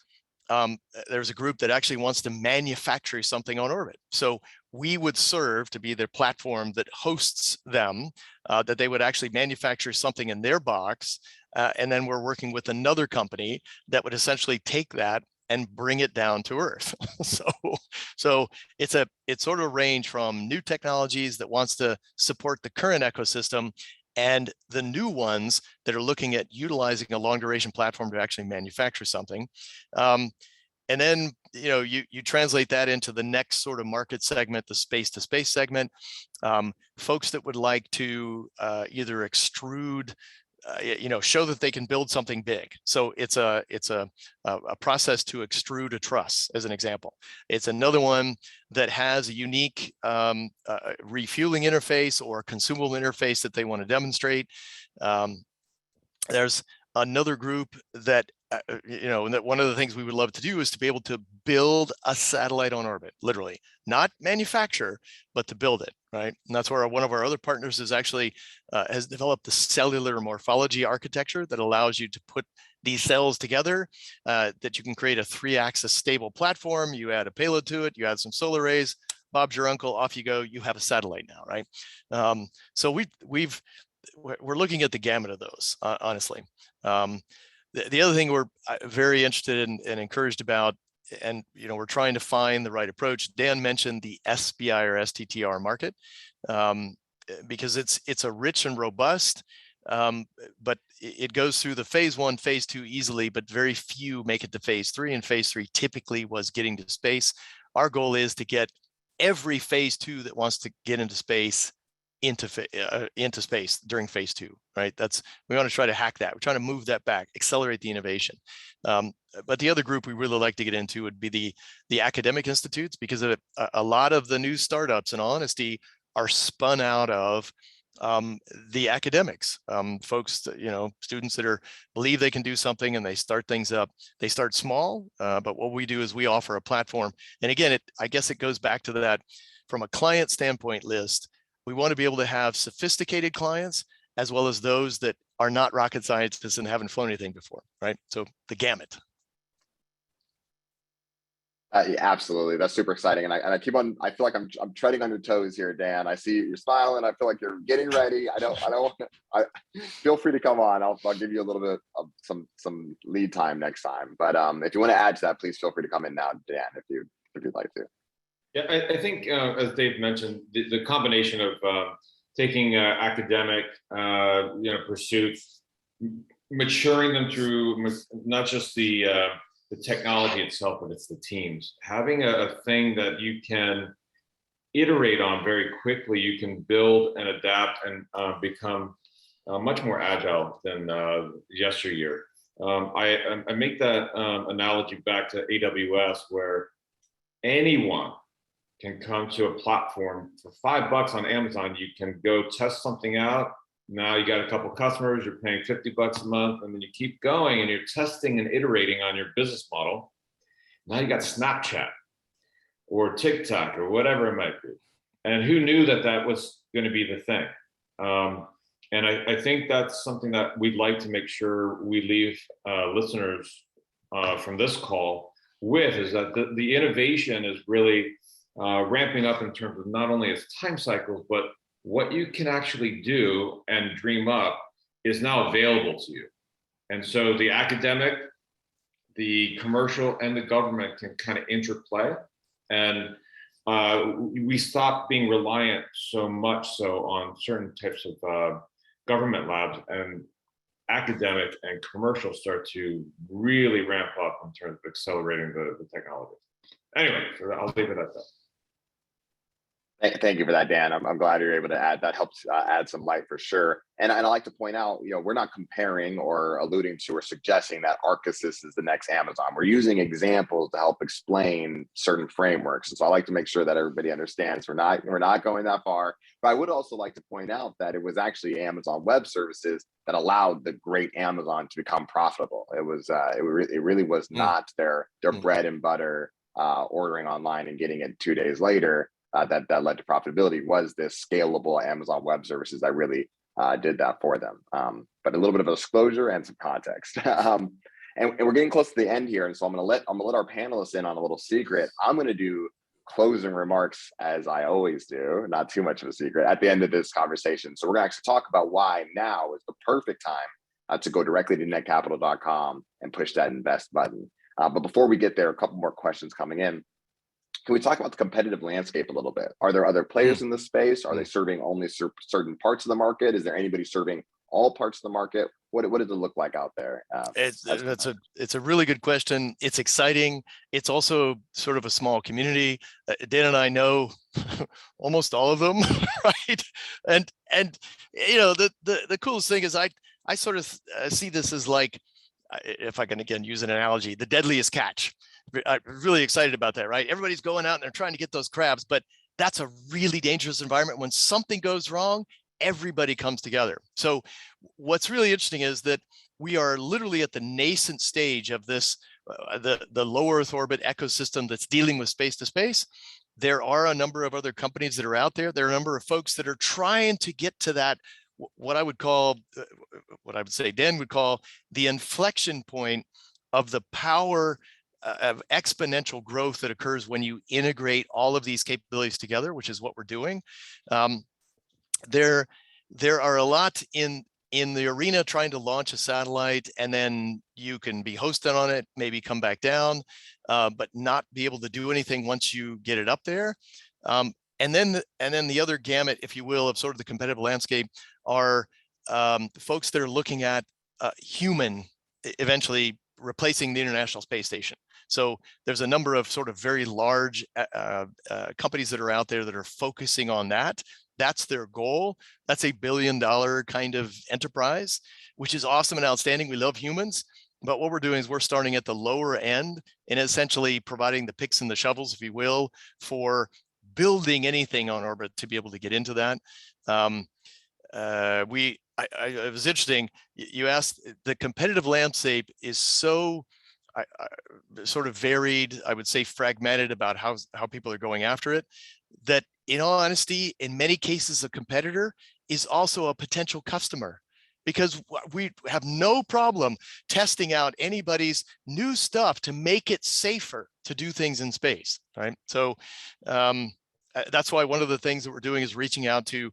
Speaker 2: there's a group that actually wants to manufacture something on orbit. So we would serve to be their platform that hosts them, that they would actually manufacture something in their box. And then we're working with another company that would essentially take that and bring it down to earth. So it's sort of a range from new technologies that wants to support the current ecosystem and the new ones that are looking at utilizing a long duration platform to actually manufacture something. And then, you translate that into the next sort of market segment, the space to space segment. Folks that would like to either extrude, show that they can build something big. So it's a process to extrude a truss, as an example. It's another one that has a unique refueling interface or consumable interface that they want to demonstrate. There's another group that, and that one of the things we would love to do is to be able to build a satellite on orbit, literally, not manufacture, but to build it, right? And that's where one of our other partners is actually has developed the cellular morphology architecture that allows you to put these cells together, that you can create a 3-axis stable platform. You add a payload to it, you add some solar arrays, Bob's your uncle, off you go, you have a satellite now, right? So we're looking at the gamut of those, honestly. The other thing we're very interested in and encouraged about, and we're trying to find the right approach. Dan mentioned the SBI or STTR market, because it's a rich and robust, but it goes through the phase 1, phase 2 easily, but very few make it to phase 3, and phase 3 typically was getting to space. Our goal is to get every phase 2 that wants to get into space into space during phase 2, right? We want to try to hack that. We're trying to move that back, accelerate the innovation. But the other group we really like to get into would be the academic institutes, because a lot of the new startups, in all honesty, are spun out of the academics, folks, students that believe they can do something and they start things up. They start small, but what we do is we offer a platform. And again, I guess it goes back to that, from a client standpoint list, we want to be able to have sophisticated clients as well as those that are not rocket scientists and haven't flown anything before, right? So the gamut.
Speaker 1: Yeah, absolutely. That's super exciting. And I keep on, I feel like I'm treading on your toes here, Dan. I see you're smiling. I feel like you're getting ready. I don't want to, feel free to come on. I'll give you a little bit of some lead time next time. But if you want to add to that, please feel free to come in now, Dan, if you'd like to.
Speaker 3: Yeah, I think, as Dave mentioned, the combination of taking academic pursuits, maturing them through not just the technology itself, but it's the teams. Having a thing that you can iterate on very quickly, you can build and adapt and become much more agile than yesteryear. I make that analogy back to AWS, where anyone can come to a platform for $5 on Amazon. You can go test something out. Now you got a couple customers, you're paying $50 a month, and then you keep going and you're testing and iterating on your business model. Now you got Snapchat or TikTok or whatever it might be. And who knew that was going to be the thing? And I think that's something that we'd like to make sure we leave listeners from this call with, is that the innovation is really ramping up in terms of not only its time cycles, but what you can actually do and dream up is now available to you. And so the academic, the commercial, and the government can kind of interplay. And we stop being reliant so much so on certain types of government labs, and academic and commercial start to really ramp up in terms of accelerating the technology. Anyway, so I'll leave it at that.
Speaker 1: Thank you for that, Dan. I'm glad you're able to add, that helps add some light for sure. And I like to point out, we're not comparing or alluding to or suggesting that Arkisys is the next Amazon. We're using examples to help explain certain frameworks. And so I like to make sure that everybody understands we're not going that far. But I would also like to point out that it was actually Amazon Web Services that allowed the great Amazon to become profitable. It was it really was not their bread and butter ordering online and getting it 2 days later. That led to profitability. Was this scalable Amazon Web Services that really did that for them. But a little bit of a disclosure and some context. And we're getting close to the end here, and so I'm gonna let our panelists in on a little secret. I'm gonna do closing remarks as I always do, not too much of a secret, at the end of this conversation. So we're gonna actually talk about why now is the perfect time to go directly to netcapital.com and push that invest button. But before we get there, a couple more questions coming in. Can we talk about the competitive landscape a little bit? Are there other players in this space? Are they serving only certain parts of the market? Is there anybody serving all parts of the market? What does it look like out there?
Speaker 2: It's a really good question. It's exciting. It's also sort of a small community. Dan and I know almost all of them, right? And the coolest thing is I sort of see this as like, if I can again use an analogy, the deadliest catch. I'm really excited about that, right? Everybody's going out and they're trying to get those crabs, but that's a really dangerous environment. When something goes wrong, everybody comes together. So what's really interesting is that we are literally at the nascent stage of this, the low Earth orbit ecosystem that's dealing with space to space. There are a number of other companies that are out there. There are a number of folks that are trying to get to that, what I would say Dan would call the inflection point of the power of exponential growth that occurs when you integrate all of these capabilities together, which is what we're doing. There are a lot in the arena trying to launch a satellite, and then you can be hosted on it, maybe come back down, but not be able to do anything once you get it up there. And then the other gamut, if you will, of sort of the competitive landscape are folks that are looking at human eventually replacing the International Space Station. So there's a number of sort of very large companies that are out there that are focusing on that. That's their goal. That's $1 billion kind of enterprise, which is awesome and outstanding. We love humans. But what we're doing is we're starting at the lower end and essentially providing the picks and the shovels, if you will, for building anything on orbit to be able to get into that. It was interesting. You asked, the competitive landscape is so sort of varied, I would say fragmented about how people are going after it, that in all honesty, in many cases, a competitor is also a potential customer, because we have no problem testing out anybody's new stuff to make it safer to do things in space, right? So that's why one of the things that we're doing is reaching out to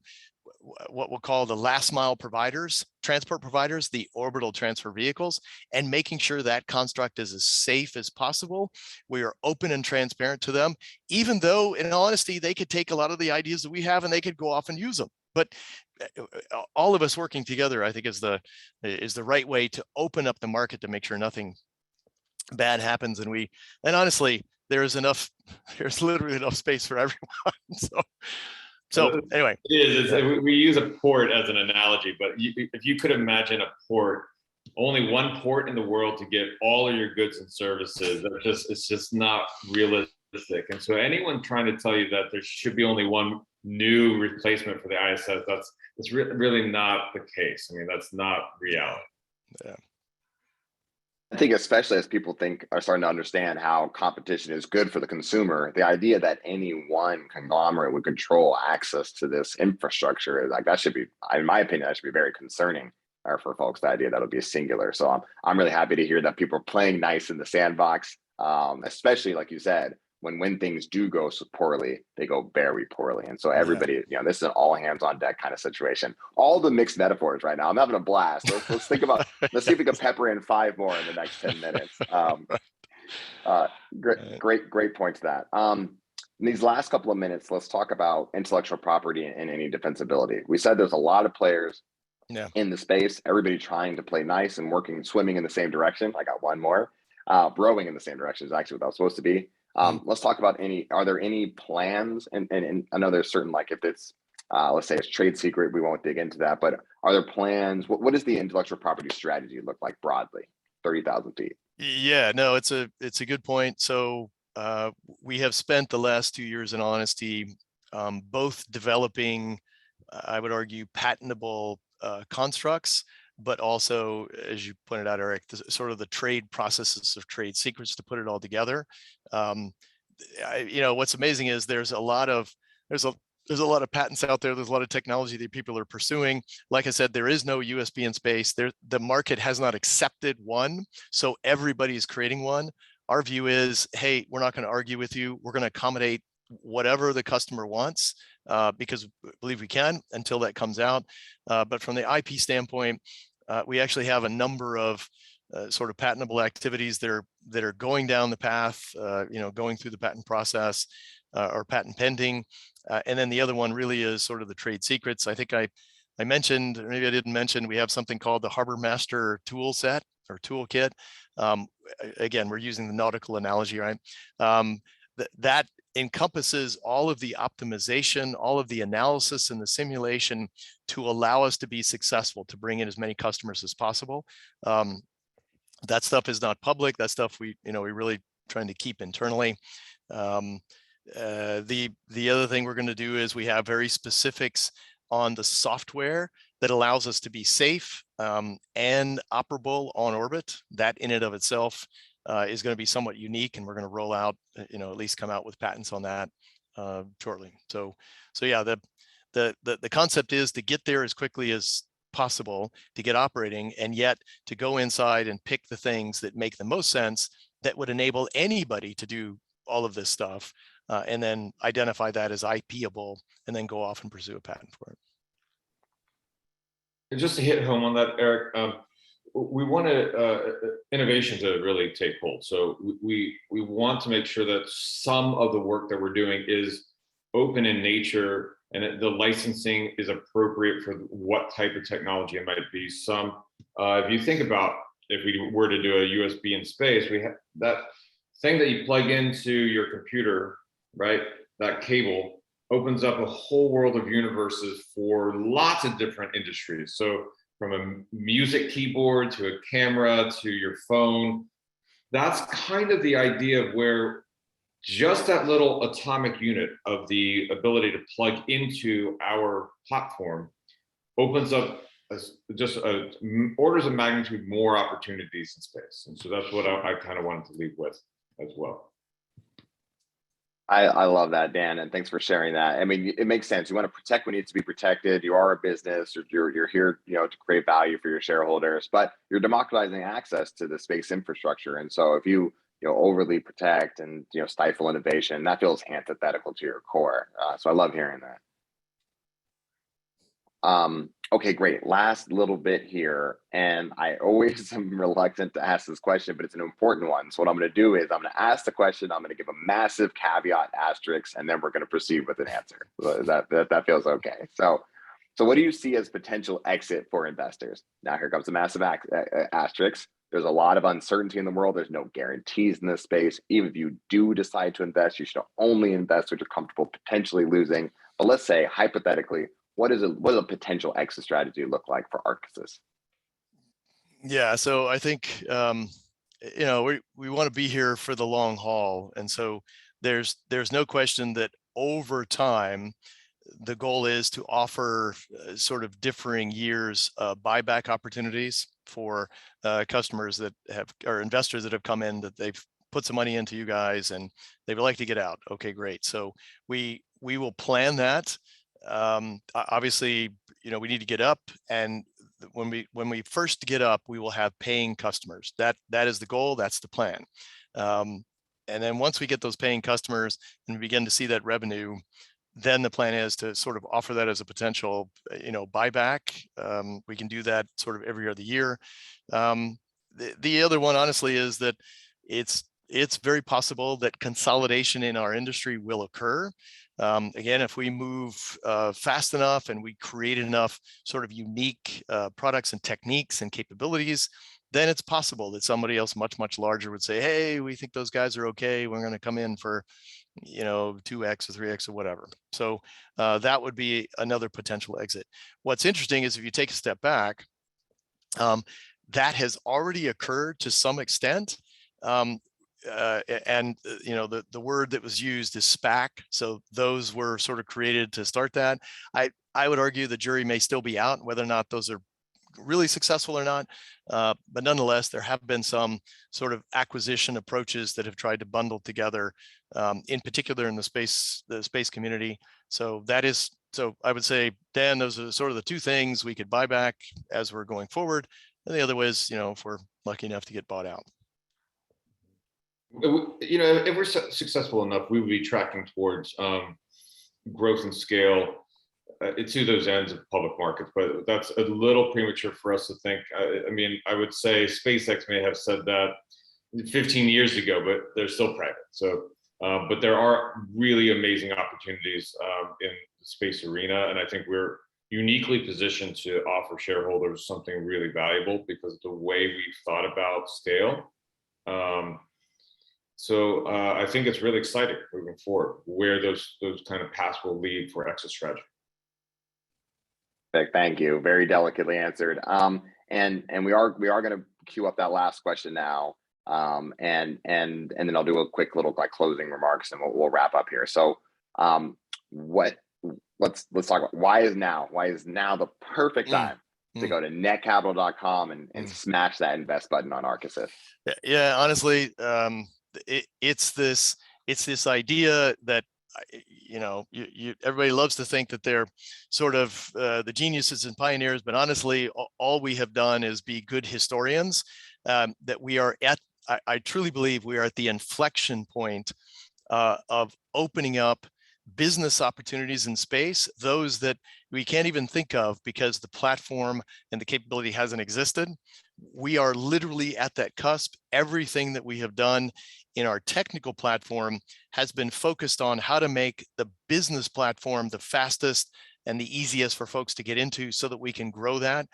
Speaker 2: what we'll call the last mile providers, transport providers, the orbital transfer vehicles, and making sure that construct is as safe as possible. We are open and transparent to them, even though in all honesty, they could take a lot of the ideas that we have and they could go off and use them. But all of us working together, I think, is the right way to open up the market to make sure nothing bad happens. And honestly, there's literally enough space for everyone. So anyway,
Speaker 3: we use a port as an analogy, but if you could imagine a port, only one port in the world to get all of your goods and services, it's just not realistic. And so anyone trying to tell you that there should be only one new replacement for the ISS, that's really not the case. I mean, that's not reality.
Speaker 2: Yeah.
Speaker 1: I think especially as people are starting to understand how competition is good for the consumer, the idea that any one conglomerate would control access to this infrastructure is like, that should be, in my opinion, that should be very concerning for folks, the idea that it'll be a singular. So I'm really happy to hear that people are playing nice in the sandbox, especially like you said, when things do go poorly, they go very poorly. And so everybody, this is an all hands on deck kind of situation. All the mixed metaphors right now. I'm having a blast. Let's think about, let's see if we can pepper in 5 more in the next 10 minutes. Great point to that. In these last couple of minutes, let's talk about intellectual property and any defensibility. We said there's a lot of players in the space, everybody trying to play nice and swimming in the same direction. I got one more. Rowing in the same direction is actually what that was supposed to be. Let's talk about are there any plans? And I know there's certain, like if it's, let's say it's trade secret, we won't dig into that, but are there plans? What does the intellectual property strategy look like broadly, 30,000 feet?
Speaker 2: Yeah, no, it's a good point. So we have spent the last 2 years in honesty, both developing, I would argue, patentable constructs, but also, as you pointed out, Eric, sort of the trade processes of trade secrets to put it all together. What's amazing is there's a lot of patents out there. There's a lot of technology that people are pursuing. Like I said, there is no USB in space. The market has not accepted one, so everybody's creating one. Our view is, hey, we're not going to argue with you. We're going to accommodate whatever the customer wants, because we believe we can until that comes out. But from the IP standpoint, we actually have a number of sort of patentable activities that are going down the path, going through the patent process or patent pending. And then the other one really is sort of the trade secrets. I think I mentioned, or maybe I didn't mention, we have something called the Harbor Master tool set or toolkit. Again, we're using the nautical analogy, right? That encompasses all of the optimization, all of the analysis and the simulation to allow us to be successful, to bring in as many customers as possible. That stuff is not public. That stuff we really trying to keep internally. The other thing we're going to do is we have very specifics on the software that allows us to be safe and operable on orbit. That in and of itself is going to be somewhat unique, and we're going to roll out, at least come out with patents on that shortly. So yeah, the concept is to get there as quickly as possible to get operating, and yet to go inside and pick the things that make the most sense that would enable anybody to do all of this stuff, and then identify that as IP-able, and then go off and pursue a patent for it.
Speaker 3: And just to hit home on that, Eric, we want innovation to really take hold. So we want to make sure that some of the work that we're doing is open in nature, and the licensing is appropriate for what type of technology it might be. If you think about, if we were to do a USB in space, we have that thing that you plug into your computer, right? That cable opens up a whole world of universes for lots of different industries. So from a music keyboard to a camera to your phone, that's kind of the idea of where just that little atomic unit of the ability to plug into our platform opens up just orders of magnitude more opportunities in space. And so that's what I kind of wanted to leave with as well.
Speaker 1: I love that, Dan, and thanks for sharing that. I mean, it makes sense. You want to protect what needs to be protected. You are a business, you're here, to create value for your shareholders, but you're democratizing access to the space infrastructure. And so if you overly protect and stifle innovation, that feels antithetical to your core. So I love hearing that. Okay, great. Last little bit here, and I always am reluctant to ask this question, but it's an important one. So what I'm going to do is I'm going to ask the question, I'm going to give a massive caveat asterisk, and then we're going to proceed with an answer. That feels okay. So what do you see as potential exit for investors? Now here comes the massive asterisk. There's a lot of uncertainty in the world. There's no guarantees in this space. Even if you do decide to invest, you should only invest what you're comfortable potentially losing. But let's say hypothetically, what does a potential exit strategy look like for Arkisys?
Speaker 2: Yeah, so I think we want to be here for the long haul, and so there's no question that over time the goal is to offer sort of differing years buyback opportunities for customers that have, or investors that have come in, that they've put some money into you guys and they would like to get out. Okay, great. So we will plan that. Obviously, we need to get up, and when we first get up, we will have paying customers. That is the goal. That's the plan. And then once we get those paying customers and begin to see that revenue, then the plan is to sort of offer that as a potential, buyback. We can do that sort of every other year. The other one, honestly, is that it's very possible that consolidation in our industry will occur. Again, if we move fast enough and we create enough sort of unique products and techniques and capabilities, then it's possible that somebody else much, much larger would say, hey, we think those guys are okay. We're going to come in for 2x or 3x or whatever. So that would be another potential exit. What's interesting is if you take a step back, that has already occurred to some extent. The word that was used is SPAC. So those were sort of created to start that. I would argue the jury may still be out whether or not those are really successful or not. But nonetheless, there have been some sort of acquisition approaches that have tried to bundle together, in particular in the space community. So I would say, Dan, those are sort of the two things we could buy back as we're going forward. And the other was, if we're lucky enough to get bought out.
Speaker 3: If we're successful enough, we would be tracking towards growth and scale to those ends of public markets, but that's a little premature for us to think. I would say SpaceX may have said that 15 years ago, but they're still private. So, but there are really amazing opportunities in the space arena, and I think we're uniquely positioned to offer shareholders something really valuable because of the way we've thought about scale. So I think it's really exciting moving forward where those kind of paths will lead for exit strategy.
Speaker 1: Thank you. Very delicately answered. And we are going to queue up that last question now, and then I'll do a quick little closing remarks, and we'll wrap up here. So, let's talk about why is now? Why is now the perfect time to go to netcapital.com and smash that invest button on Arkisys?
Speaker 2: Yeah, honestly, it's this idea that everybody loves to think that they're sort of the geniuses and pioneers, but honestly, all we have done is be good historians. That we are at, I truly believe we are at the inflection point of opening up business opportunities in space, those that we can't even think of because the platform and the capability hasn't existed. We are literally at that cusp. Everything that we have done in our technical platform has been focused on how to make the business platform the fastest and the easiest for folks to get into so that we can grow that.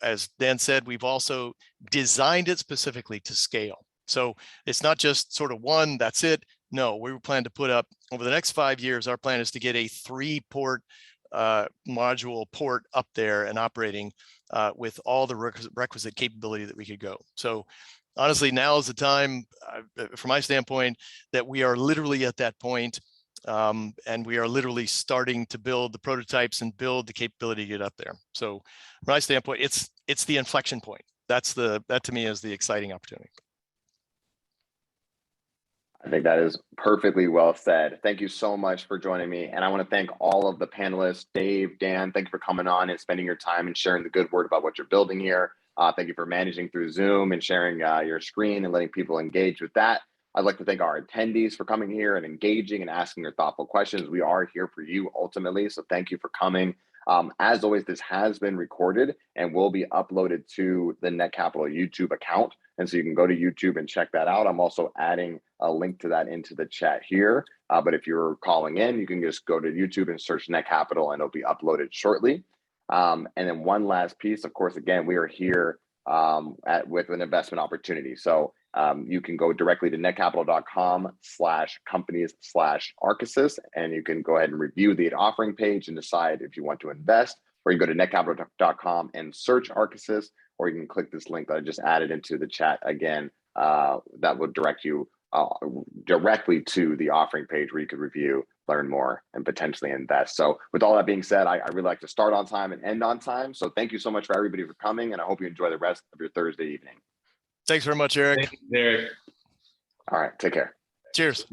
Speaker 2: As Dan said, we've also designed it specifically to scale. So it's not just sort of one, that's it. No, we plan to put up over the next 5 years, our plan is to get a 3-port module port up there and operating with all the requisite capability that we could go. So honestly, now is the time, from my standpoint, that we are literally at that point, and we are literally starting to build the prototypes and build the capability to get up there. So from my standpoint, it's the inflection point. That to me is the exciting opportunity.
Speaker 1: I think that is perfectly well said. Thank you so much for joining me. And I want to thank all of the panelists, Dave, Dan, thank you for coming on and spending your time and sharing the good word about what you're building here. Thank you for managing through Zoom and sharing your screen and letting people engage with that. I'd like to thank our attendees for coming here and engaging and asking your thoughtful questions. We are here for you ultimately, so thank you for coming. As always, this has been recorded and will be uploaded to the Netcapital YouTube account. And so you can go to YouTube and check that out. I'm also adding a link to that into the chat here. But if you're calling in, you can just go to YouTube and search Netcapital and it'll be uploaded shortly. And then one last piece, of course, again, we are here with an investment opportunity. So you can go directly to netcapital.com/companies/Arkisys, and you can go ahead and review the offering page and decide if you want to invest, or you can go to netcapital.com and search Arkisys, or you can click this link that I just added into the chat again. That will direct you directly to the offering page where you could review, learn more, and potentially invest. So with all that being said, I really like to start on time and end on time. So thank you so much for everybody for coming, and I hope you enjoy the rest of your Thursday evening.
Speaker 2: Thanks very much, Eric.
Speaker 3: Thank you, Eric.
Speaker 1: All right, take care.
Speaker 2: Cheers.